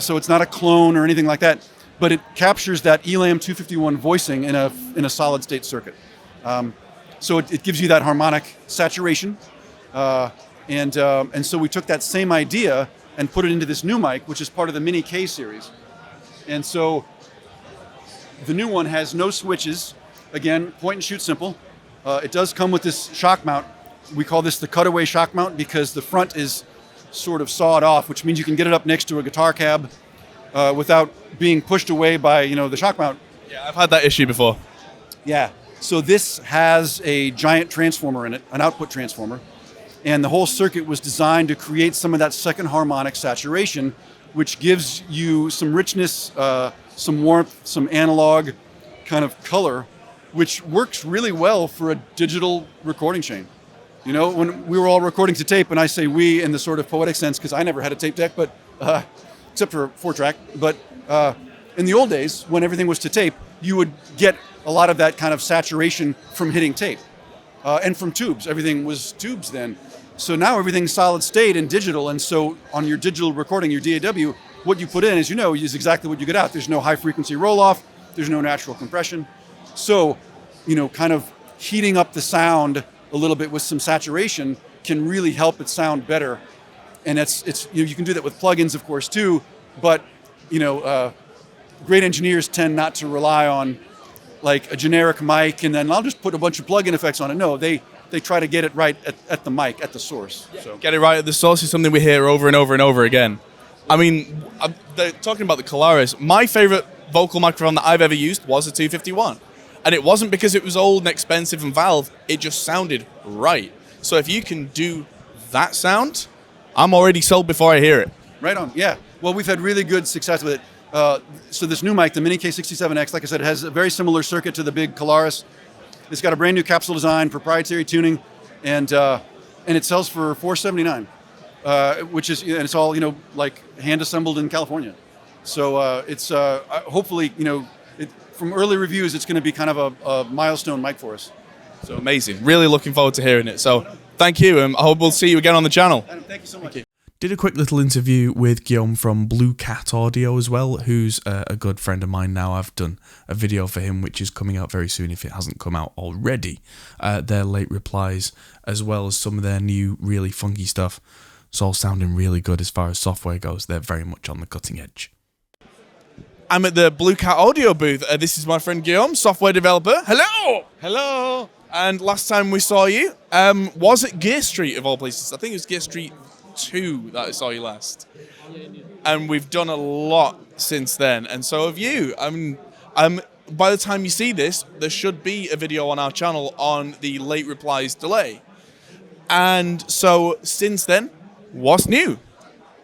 so it's not a clone or anything like that, but it captures that Elam 251 voicing in a solid state circuit. So it gives you that harmonic saturation, and so we took that same idea and put it into this new mic, which is part of the Mini K series. And so the new one has no switches. Again, point and shoot simple. It does come with this shock mount. We call this the Cutaway shock mount because the front is sort of sawed off, which means you can get it up next to a guitar cab without being pushed away by, the shock mount. Yeah, I've had that issue before. Yeah. So this has a giant transformer in it, an output transformer. And the whole circuit was designed to create some of that second harmonic saturation, which gives you some richness, some warmth, some analog kind of color, which works really well for a digital recording chain. When we were all recording to tape, and I say we in the sort of poetic sense because I never had a tape deck, but except for 4-track. But in the old days, when everything was to tape, you would get a lot of that kind of saturation from hitting tape. And from tubes. Everything was tubes then. So now everything's solid state and digital, and so on your digital recording, your DAW, what you put in, as you know, is exactly what you get out. There's no high frequency roll-off, there's no natural compression. So, kind of heating up the sound a little bit with some saturation can really help it sound better. And it's you can do that with plugins, of course, too. But great engineers tend not to rely on like a generic mic and then I'll just put a bunch of plug-in effects on it. No, they try to get it right at the mic, at the source. So Get it right at the source is something we hear over and over and over again. I mean, talking about the Colaris, my favorite vocal microphone that I've ever used was a 251. And it wasn't because it was old and expensive and valve, it just sounded right. So if you can do that sound, I'm already sold before I hear it. Right on, yeah. Well, we've had really good success with it. So this new mic, the Mini K67X, like I said, it has a very similar circuit to the big Colaris. It's got a brand new capsule design, proprietary tuning, and it sells for $479, which is, and it's all like hand assembled in California. So it's hopefully from early reviews, it's going to be kind of a milestone mic for us. So amazing. Really looking forward to hearing it. So thank you, and I hope we'll see you again on the channel. Adam, thank you so much. Did a quick little interview with Guillaume from Blue Cat Audio as well, who's a good friend of mine now. I've done a video for him, which is coming out very soon if it hasn't come out already. Their late replies, as well as some of their new really funky stuff. It's all sounding really good as far as software goes. They're very much on the cutting edge. I'm at the Blue Cat Audio booth. This is my friend Guillaume, software developer. Hello! Hello. And last time we saw you was at Gear Street, of all places. I think it was Gear Street 2 that I saw you last. And we've done a lot since then, and so have you. By the time you see this, there should be a video on our channel on the late replies delay. And so since then, what's new?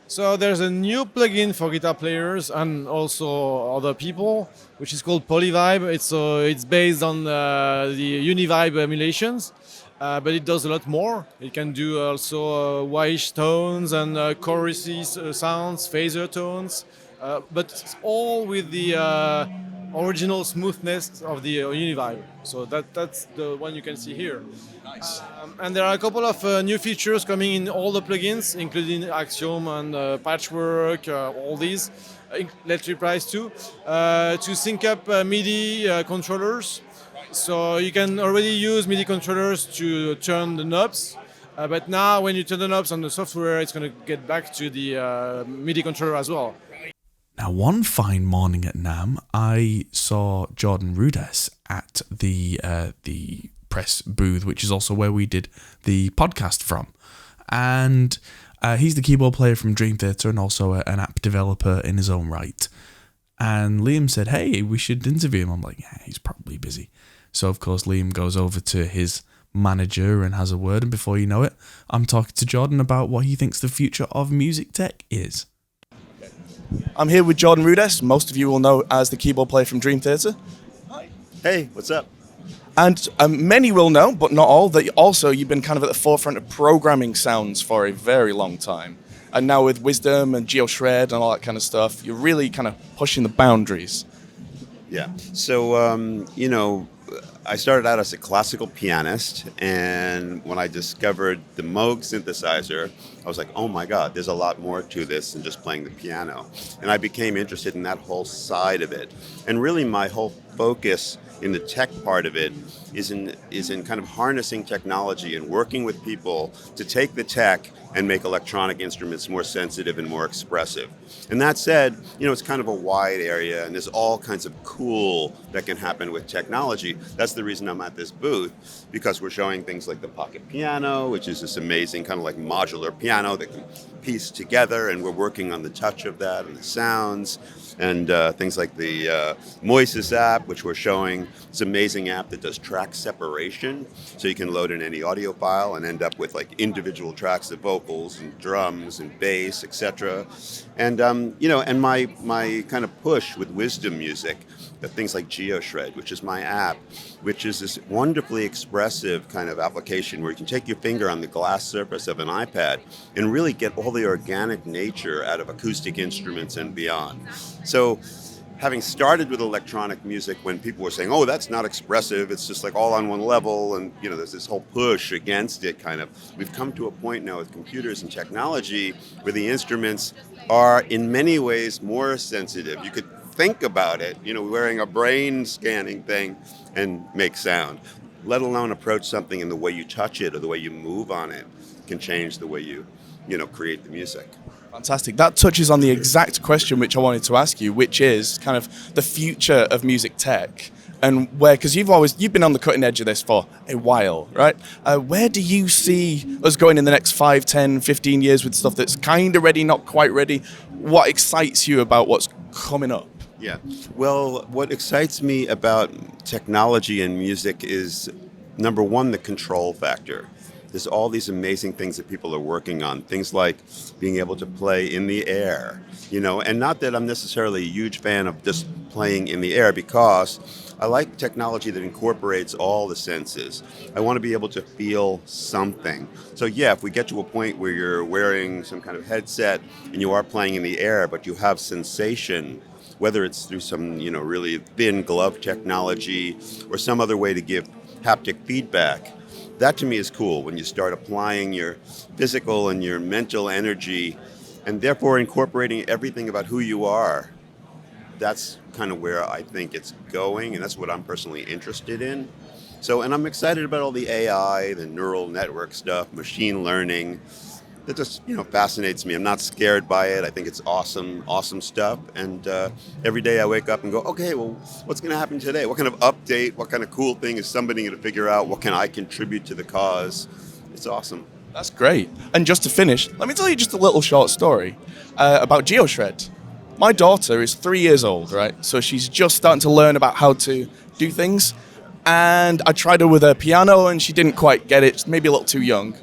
So there's a new plugin for guitar players and also other people, which is called Polyvibe. It's based on the Univibe emulations, but it does a lot more. It can do also white tones and choruses, sounds, phaser tones, but it's all with the original smoothness of the Univibe. So that's the one you can see here. Nice. And there are a couple of new features coming in all the plugins, including Axiom and Patchwork, all these. Let's Reprise too, to sync up MIDI controllers. So you can already use MIDI controllers to turn the knobs, but now when you turn the knobs on the software, it's going to get back to the MIDI controller as well. Now, one fine morning at NAMM, I saw Jordan Rudess at the press booth, which is also where we did the podcast from. And he's the keyboard player from Dream Theater and also an app developer in his own right. And Liam said, hey, we should interview him. I'm like, yeah, he's probably busy. So, of course, Liam goes over to his manager and has a word. And before you know it, I'm talking to Jordan about what he thinks the future of music tech is. I'm here with Jordan Rudess. Most of you will know as the keyboard player from Dream Theater. Hi. Hey, what's up? And many will know, but not all, that also you've been kind of at the forefront of programming sounds for a very long time. And now with Wisdom and GeoShred and all that kind of stuff, you're really kind of pushing the boundaries. Yeah. So, I started out as a classical pianist, and when I discovered the Moog synthesizer, I was like, oh my God, there's a lot more to this than just playing the piano. And I became interested in that whole side of it. And really my whole focus in the tech part of it is in kind of harnessing technology and working with people to take the tech and make electronic instruments more sensitive and more expressive. And that said, it's kind of a wide area, and there's all kinds of cool that can happen with technology. That's the reason I'm at this booth, because we're showing things like the pocket piano, which is this amazing kind of like modular piano that can piece together, and we're working on the touch of that and the sounds, and things like the Moises app, which we're showing. It's an amazing app that does track separation, so you can load in any audio file and end up with like individual tracks of vocals and drums and bass, etc. And and my kind of push with Wisdom music, things like GeoShred, which is my app, which is this wonderfully expressive kind of application where you can take your finger on the glass surface of an iPad and really get all the organic nature out of acoustic instruments and beyond. So having started with electronic music when people were saying, oh, that's not expressive, it's just like all on one level, and there's this whole push against it kind of, we've come to a point now with computers and technology where the instruments are in many ways more sensitive. You could think about it, wearing a brain scanning thing and make sound. let alone approach something in the way you touch it or the way you move on it can change the way you create the music. Fantastic. That touches on the exact question which I wanted to ask you, which is kind of the future of music tech. And where, because you've been on the cutting edge of this for a while, right? Where do you see us going in the next 5, 10, 15 years with stuff that's kind of ready, not quite ready? What excites you about what's coming up? Yeah. Well, what excites me about technology and music is, number one, the control factor. There's all these amazing things that people are working on, things like being able to play in the air, and not that I'm necessarily a huge fan of just playing in the air, because I like technology that incorporates all the senses. I want to be able to feel something. So yeah, if we get to a point where you're wearing some kind of headset and you are playing in the air, but you have sensation, whether it's through some, really thin glove technology or some other way to give haptic feedback, that to me is cool when you start applying your physical and your mental energy and therefore incorporating everything about who you are. That's kind of where I think it's going, and that's what I'm personally interested in. So, and I'm excited about all the AI, the neural network stuff, machine learning. That just, fascinates me. I'm not scared by it. I think it's awesome stuff. And every day I wake up and go, okay, well, what's going to happen today? What kind of update? What kind of cool thing is somebody going to figure out? What can I contribute to the cause? It's awesome. That's great. And just to finish, let me tell you just a little short story about GeoShred. My daughter is 3 years old, right? So she's just starting to learn about how to do things. And I tried her with her piano and she didn't quite get it, maybe a little too young.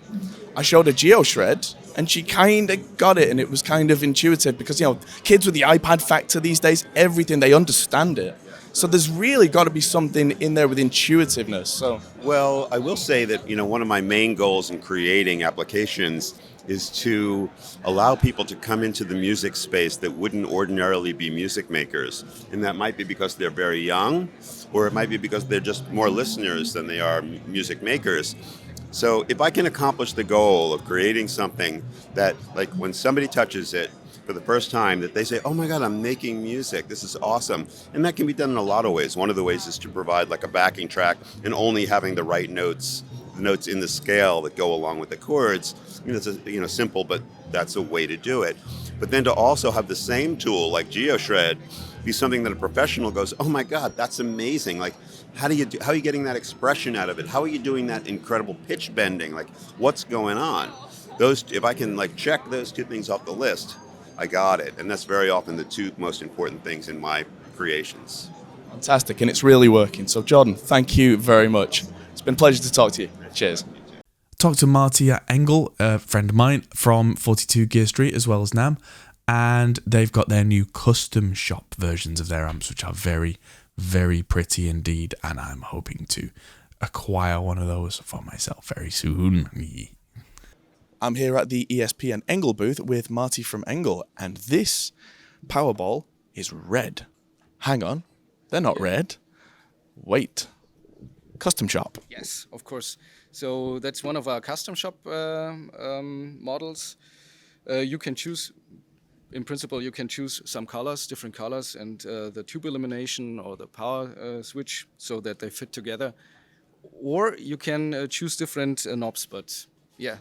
I showed her GeoShred and she kind of got it, and it was kind of intuitive because, kids with the iPad factor these days, everything, they understand it. So there's really got to be something in there with intuitiveness. So, well, I will say that, one of my main goals in creating applications is to allow people to come into the music space that wouldn't ordinarily be music makers. And that might be because they're very young, or it might be because they're just more listeners than they are music makers. So if I can accomplish the goal of creating something that, like, when somebody touches it for the first time, that they say, oh my God, I'm making music, this is awesome. And that can be done in a lot of ways. One of the ways is to provide like a backing track and only having the right notes in the scale that go along with the chords. It's simple, but that's a way to do it. But then to also have the same tool like GeoShred be something that a professional goes, oh my God, that's amazing. Like, how are you getting that expression out of it? How are you doing that incredible pitch bending? Like, what's going on? If I can check those two things off the list, I got it. And that's very often the two most important things in my creations. Fantastic, and it's really working. So Jordan, thank you very much. It's been a pleasure to talk to you. Cheers. Talked to Marty at Engel, a friend of mine from 42 Gear Street as well as NAMM, and they've got their new custom shop versions of their amps, which are very, very pretty indeed, and I'm hoping to acquire one of those for myself very soon. I'm here at the ESP and Engel booth with Marty from Engel, and this Powerball is red. Hang on, they're not red. Wait. Custom shop. Yes, of course. So that's one of our custom shop models. You can choose, in principle, you can choose some colors, different colors, and the tube elimination or the power switch so that they fit together. Or you can choose different knobs, but yeah,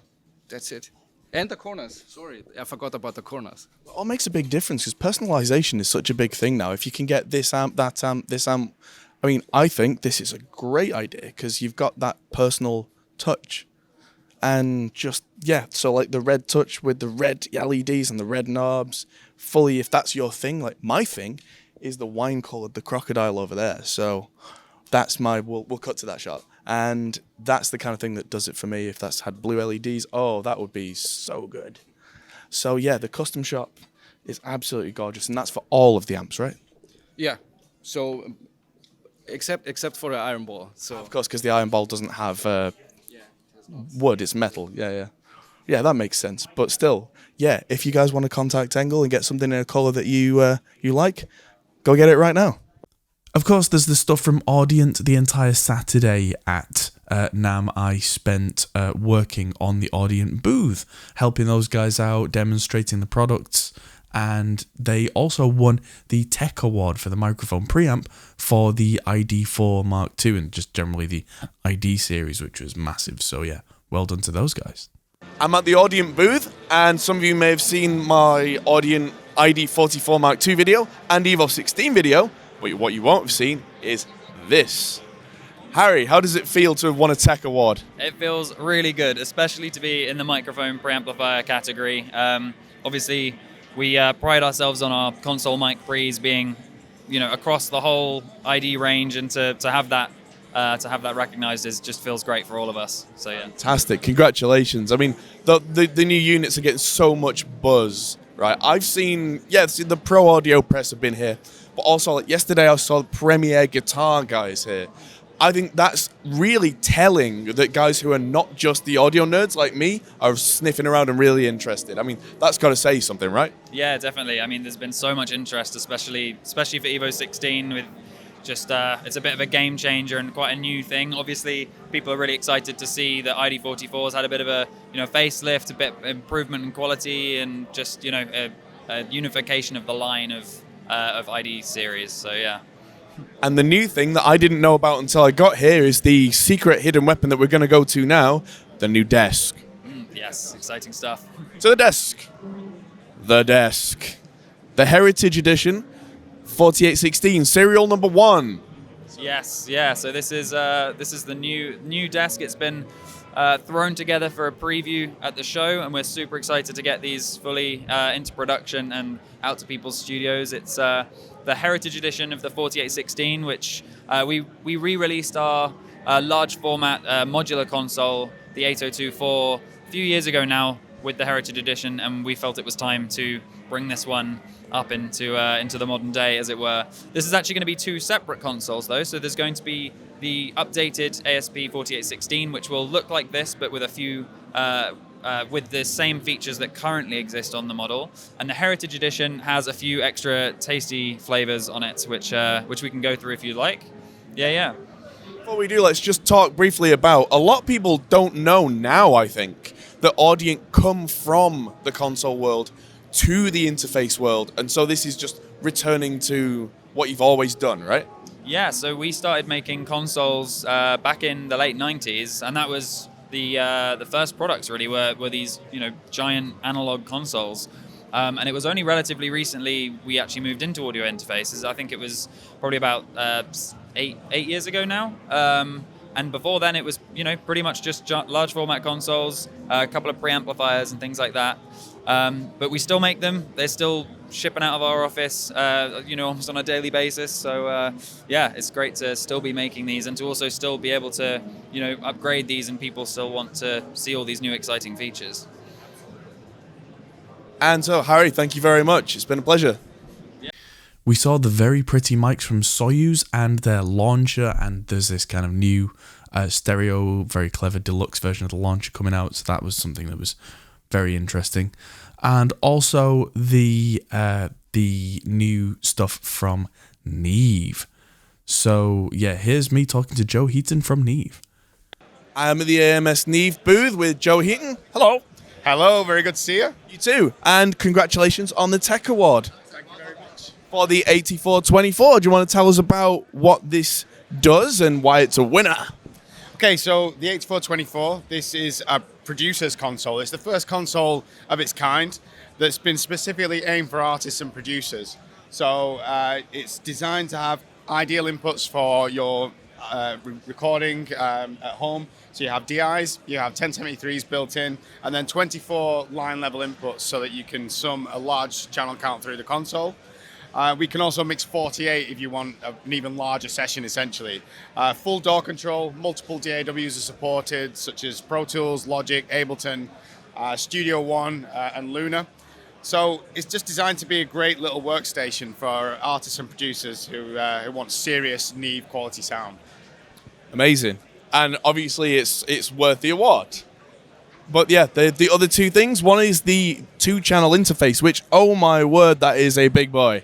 that's it. And the corners. Sorry, I forgot about the corners. It all makes a big difference because personalization is such a big thing now. If you can get this amp, that amp, this amp, I mean, I think this is a great idea because you've got that personal touch. And just, yeah, so like the red touch with the red LEDs and the red knobs, fully, if that's your thing, like my thing is the wine colored, the crocodile over there. So that's we'll cut to that shot. And that's the kind of thing that does it for me. If that's had blue LEDs, oh, that would be so good. So yeah, the custom shop is absolutely gorgeous. And that's for all of the amps, right? Yeah, so except for the iron ball. So of course, because the iron ball doesn't have wood, it's metal. Yeah, that makes sense. But still, yeah, if you guys want to contact Engel and get something in a color that you like, go get it right now. Of course, there's the stuff from Audient. The entire Saturday at NAMM, I spent working on the Audient booth, helping those guys out, demonstrating the products, and they also won the Tech Award for the microphone preamp for the ID4 Mark II and just generally the ID series, which was massive. So yeah, well done to those guys. I'm at the Audient booth, and some of you may have seen my Audient ID44 Mark II video and Evo 16 video, but what you won't have seen is this. Harry, how does it feel to have won a Tech Award? It feels really good, especially to be in the microphone preamplifier category. Obviously, we pride ourselves on our console mic pre's being, across the whole ID range, and to have that recognized just feels great for all of us. So yeah. Fantastic! Congratulations. I mean, the new units are getting so much buzz, right? I've seen, the Pro Audio press have been here, but also like yesterday I saw the Premier Guitar guys here. I think that's really telling that guys who are not just the audio nerds like me are sniffing around and really interested. I mean, that's got to say something, right? Yeah, definitely. I mean, there's been so much interest, especially for Evo 16 with just it's a bit of a game changer and quite a new thing. Obviously, people are really excited to see that ID44's had a bit of a facelift, a bit of improvement in quality, and just a unification of the line of ID series. So yeah. And the new thing that I didn't know about until I got here is the secret hidden weapon that we're going to go to now, the new desk. Yes, exciting stuff. So the desk. The Heritage Edition 4816, serial number 1. Yes, yeah. So this is the new desk. It's been thrown together for a preview at the show, and we're super excited to get these fully into production and out to people's studios. It's the Heritage Edition of the 4816, which we re-released our large format modular console, the 8024, a few years ago now with the Heritage Edition, and we felt it was time to bring this one up into the modern day, as it were. This is actually going to be 2 separate consoles, though. So there's going to be the updated ASP 4816, which will look like this, but with a few with the same features that currently exist on the model. And the Heritage Edition has a few extra tasty flavors on it, which we can go through if you like. Yeah. Before we do, let's just talk briefly about, a lot of people don't know now, I think, that Audient come from the console world to the interface world, and so this is just returning to what you've always done, right? Yeah, so we started making consoles back in the late 90s, and that was the first products really were these giant analog consoles. And it was only relatively recently we actually moved into audio interfaces. I think it was probably about 8 years ago now. And before then it was pretty much just large format consoles, a couple of preamplifiers and things like that. But we still make them. They're still shipping out of our office, almost on a daily basis. So it's great to still be making these and to also still be able to, upgrade these, and people still want to see all these new exciting features. And so, Harry, thank you very much. It's been a pleasure. Yeah. We saw the very pretty mics from Soyuz and their launcher, and there's this kind of new stereo, very clever deluxe version of the launcher coming out. So that was something that was very interesting. And also the new stuff from Neve. So yeah, here's me talking to Joe Heaton from Neve. I'm at the AMS Neve booth with Joe Heaton. Hello. Hello, very good to see you. You too. And congratulations on the Tech Award. Thank you very much. For the 8424. Do you want to tell us about what this does and why it's a winner? Okay, so the 8424, this is a producer's console. It's the first console of its kind that's been specifically aimed for artists and producers. So it's designed to have ideal inputs for your recording at home. So you have DIs, you have 1073s built in, and then 24 line level inputs so that you can sum a large channel count through the console. We can also mix 48 if you want an even larger session, essentially. Full DAW control, multiple DAWs are supported, such as Pro Tools, Logic, Ableton, Studio One, and Luna. So it's just designed to be a great little workstation for artists and producers who want serious Neve quality sound. Amazing. And obviously it's worth the award. But yeah, the other two things, one is the 2-channel interface, which, oh my word, that is a big boy.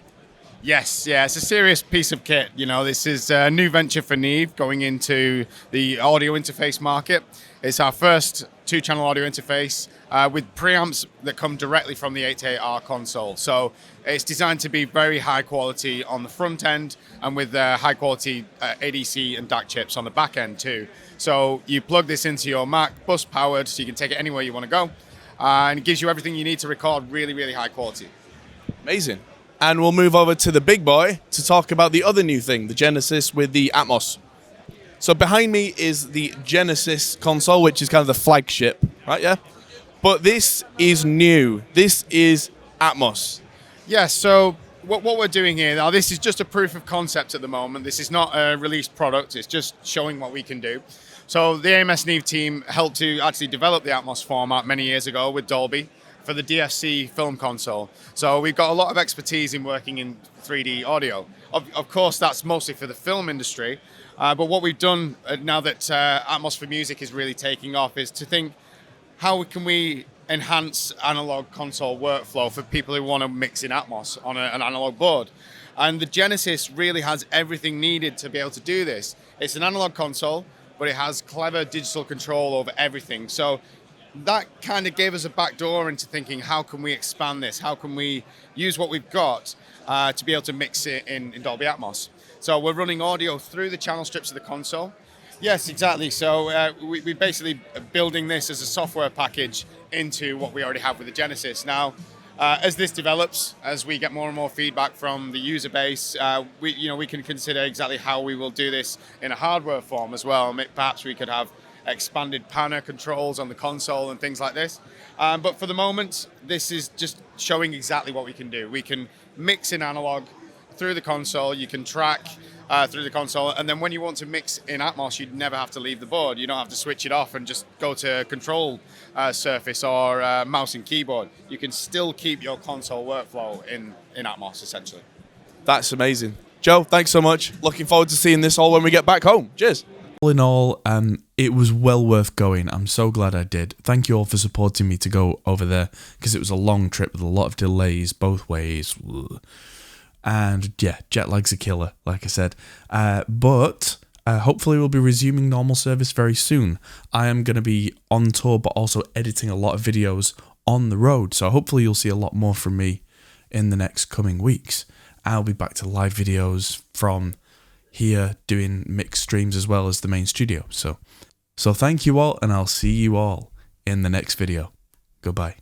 Yes, yeah, it's a serious piece of kit. This is a new venture for Neve going into the audio interface market. It's our first 2-channel audio interface with preamps that come directly from the 888R console. So it's designed to be very high quality on the front end and with high quality ADC and DAC chips on the back end too. So you plug this into your Mac, bus powered, so you can take it anywhere you want to go. And it gives you everything you need to record really, really high quality. Amazing. And we'll move over to the big boy to talk about the other new thing, the Genesis with the Atmos. So behind me is the Genesis console, which is kind of the flagship, right? Yeah. But this is new. This is Atmos. Yeah, so what we're doing here, now this is just a proof of concept at the moment. This is not a released product. It's just showing what we can do. So the AMS Neve team helped to actually develop the Atmos format many years ago with Dolby for the DFC film console. So we've got a lot of expertise in working in 3D audio. Of course, that's mostly for the film industry. But what we've done now that Atmos for Music is really taking off is to think, how can we enhance analog console workflow for people who want to mix in Atmos on an analog board? And the Genesis really has everything needed to be able to do this. It's an analog console, but it has clever digital control over everything. So that kind of gave us a back door into thinking, how can we expand this? How can we use what we've got to be able to mix it in Dolby Atmos? So we're running audio through the channel strips of the console. Yes, exactly. So we're basically building this as a software package into what we already have with the Genesis. Now, as this develops, as we get more and more feedback from the user base, we can consider exactly how we will do this in a hardware form as well. Perhaps we could have expanded panel controls on the console and things like this. But for the moment, this is just showing exactly what we can do. We can mix in analog through the console, you can track through the console, and then when you want to mix in Atmos, you'd never have to leave the board. You don't have to switch it off and just go to control surface or mouse and keyboard. You can still keep your console workflow in Atmos, essentially. That's amazing. Joe, thanks so much. Looking forward to seeing this all when we get back home. Cheers. All in all, it was well worth going. I'm so glad I did. Thank you all for supporting me to go over there, because it was a long trip with a lot of delays both ways. And yeah, jet lag's a killer, like I said. But hopefully we'll be resuming normal service very soon. I am going to be on tour, but also editing a lot of videos on the road. So hopefully you'll see a lot more from me in the next coming weeks. I'll be back to live videos from here, doing mixed streams as well as the main studio. So thank you all, and I'll see you all in the next video. Goodbye.